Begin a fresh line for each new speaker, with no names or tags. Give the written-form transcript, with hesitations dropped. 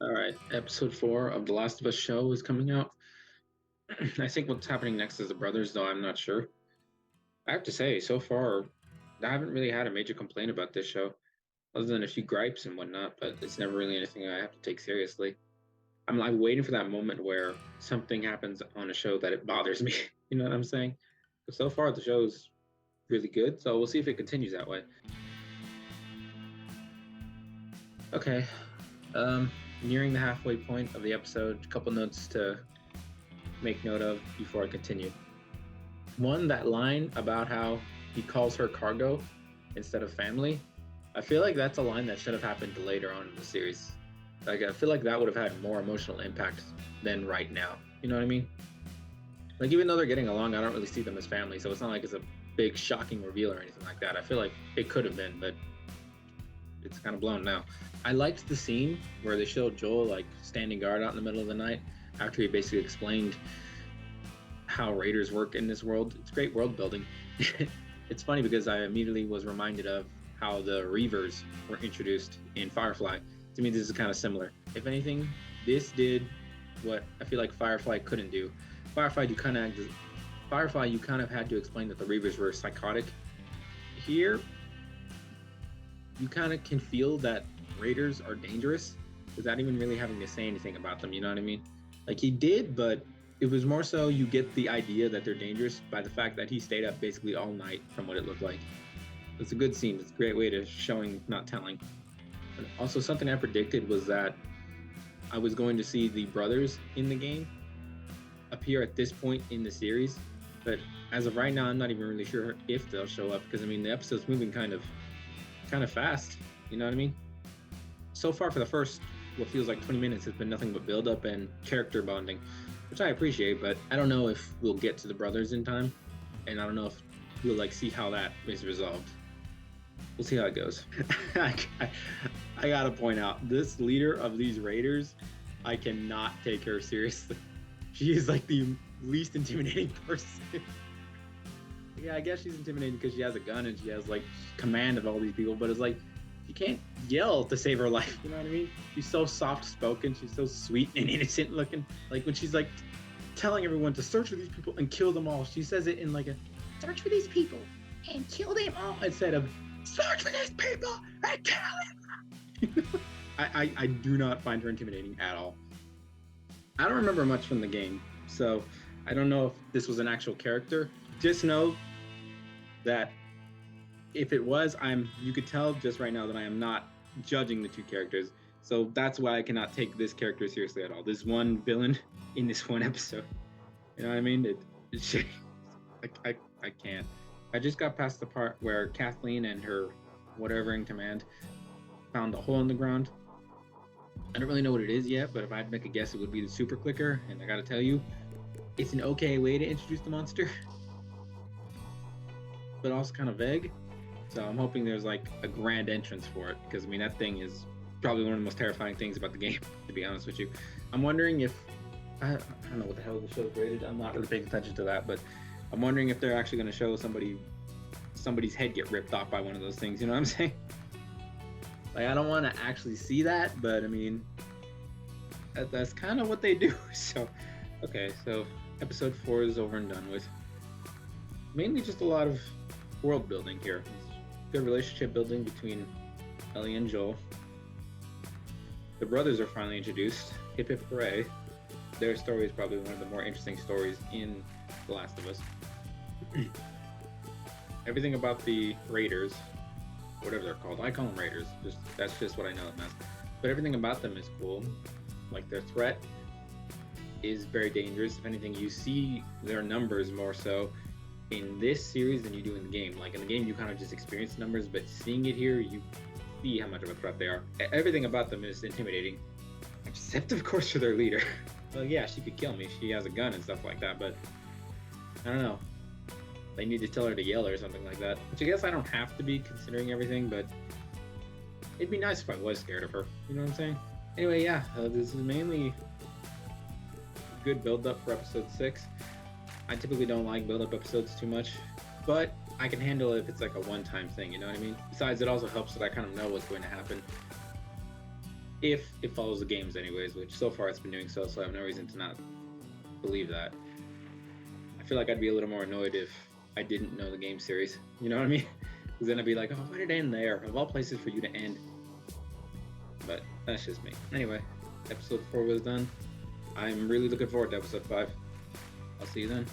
All right, episode 4 of The Last of Us show is coming out. I think what's happening next is the brothers, though I'm not sure. I have to say, so far, I haven't really had a major complaint about this show, other than a few gripes and whatnot, but it's never really anything I have to take seriously. I'm like waiting for that moment where something happens on a show that it bothers me. You know what I'm saying? But so far, the show's really good, so we'll see if it continues that way. Okay, um, nearing the halfway point of the episode, a couple notes to make note of before I continue. One, that line about how he calls her cargo instead of family. I feel like that's a line that should have happened later on in the series. Like I feel like that would have had more emotional impact than right now. You know what I mean? Like even though they're getting along, I don't really see them as family, so it's not like it's a big shocking reveal or anything like that. I feel like it could have been, but it's kind of blown now. I liked the scene where they showed Joel like standing guard out in the middle of the night after he basically explained how raiders work in this world. It's great world building. It's funny because I immediately was reminded of how the Reavers were introduced in Firefly. To me, this is kind of similar. If anything, this did what I feel like Firefly couldn't do. Firefly, you kind of had to explain that the Reavers were psychotic. Here, you kind of can feel that raiders are dangerous without even really having to say anything about them. You know what I mean? Like he did, but it was more so you get the idea that they're dangerous by the fact that he stayed up basically all night from what it looked like. It's a good scene. It's a great way to showing, not telling. And also, something I predicted was that I was going to see the brothers in the game appear at this point in the series. But as of right now, I'm not even really sure if they'll show up because I mean the episode's moving kind of fast. You know what I mean? So far for the first what feels like 20 minutes has been nothing but build up and character bonding, which I appreciate, but I don't know if we'll get to the brothers in time, and I don't know if we'll like see how that is resolved. We'll see how it goes. I gotta point out this leader of these raiders, I cannot take her seriously. She is like the least intimidating person. Yeah, I guess she's intimidating because she has a gun and she has like command of all these people, but it's like she can't yell to save her life. You know what I mean? She's so soft spoken. She's so sweet and innocent looking. Like when she's like telling everyone to search for these people and kill them all, she says it in like a search for these people and kill them all instead of search for these people and kill them. I do not find her intimidating at all. I don't remember much from the game, so I don't know if this was an actual character. Just know that if it was, you could tell just right now that I am not judging the two characters. So that's why I cannot take this character seriously at all. This one villain in this one episode. You know what I mean? I can't. I just got past the part where Kathleen and her whatever in command found a hole in the ground. I don't really know what it is yet, but if I had to make a guess, it would be the super clicker. And I gotta tell you, it's an okay way to introduce the monster, but also kind of vague. So I'm hoping there's like a grand entrance for it because I mean that thing is probably one of the most terrifying things about the game. To be honest with you, I'm wondering if I don't know what the hell the show's rated. I'm not really paying attention to that, but I'm wondering if they're actually going to show somebody's head get ripped off by one of those things. You know what I'm saying? Like I don't want to actually see that, but I mean that's kind of what they do. So okay, so episode 4 is over and done with. Mainly just a lot of world building here. Good relationship building between Ellie and Joel. The brothers are finally introduced. Hip hip hooray. Their story is probably one of the more interesting stories in The Last of Us. Everything about the Raiders, whatever they're called, I call them Raiders. That's just what I know them as. But everything about them is cool. Like their threat is very dangerous. If anything, you see their numbers more so in this series than you do in the game. Like in the game, you kind of just experience numbers, but seeing it here, you see how much of a threat they are. Everything about them is intimidating, except of course for their leader. Well, yeah, she could kill me. She has a gun and stuff like that, but I don't know. They need to tell her to yell or something like that. Which I guess I don't have to be considering everything, but it'd be nice if I was scared of her. You know what I'm saying? Anyway, yeah, this is mainly a good build up for episode 6. I typically don't like build-up episodes too much, but I can handle it if it's like a one-time thing, you know what I mean? Besides, it also helps that I kind of know what's going to happen if it follows the games anyways, which so far it's been doing so I have no reason to not believe that. I feel like I'd be a little more annoyed if I didn't know the game series. You know what I mean? Because then I'd be like, oh, why did it end there? Of all places for you to end. But that's just me. Anyway, episode 4 was done. I'm really looking forward to episode 5. I'll see you then.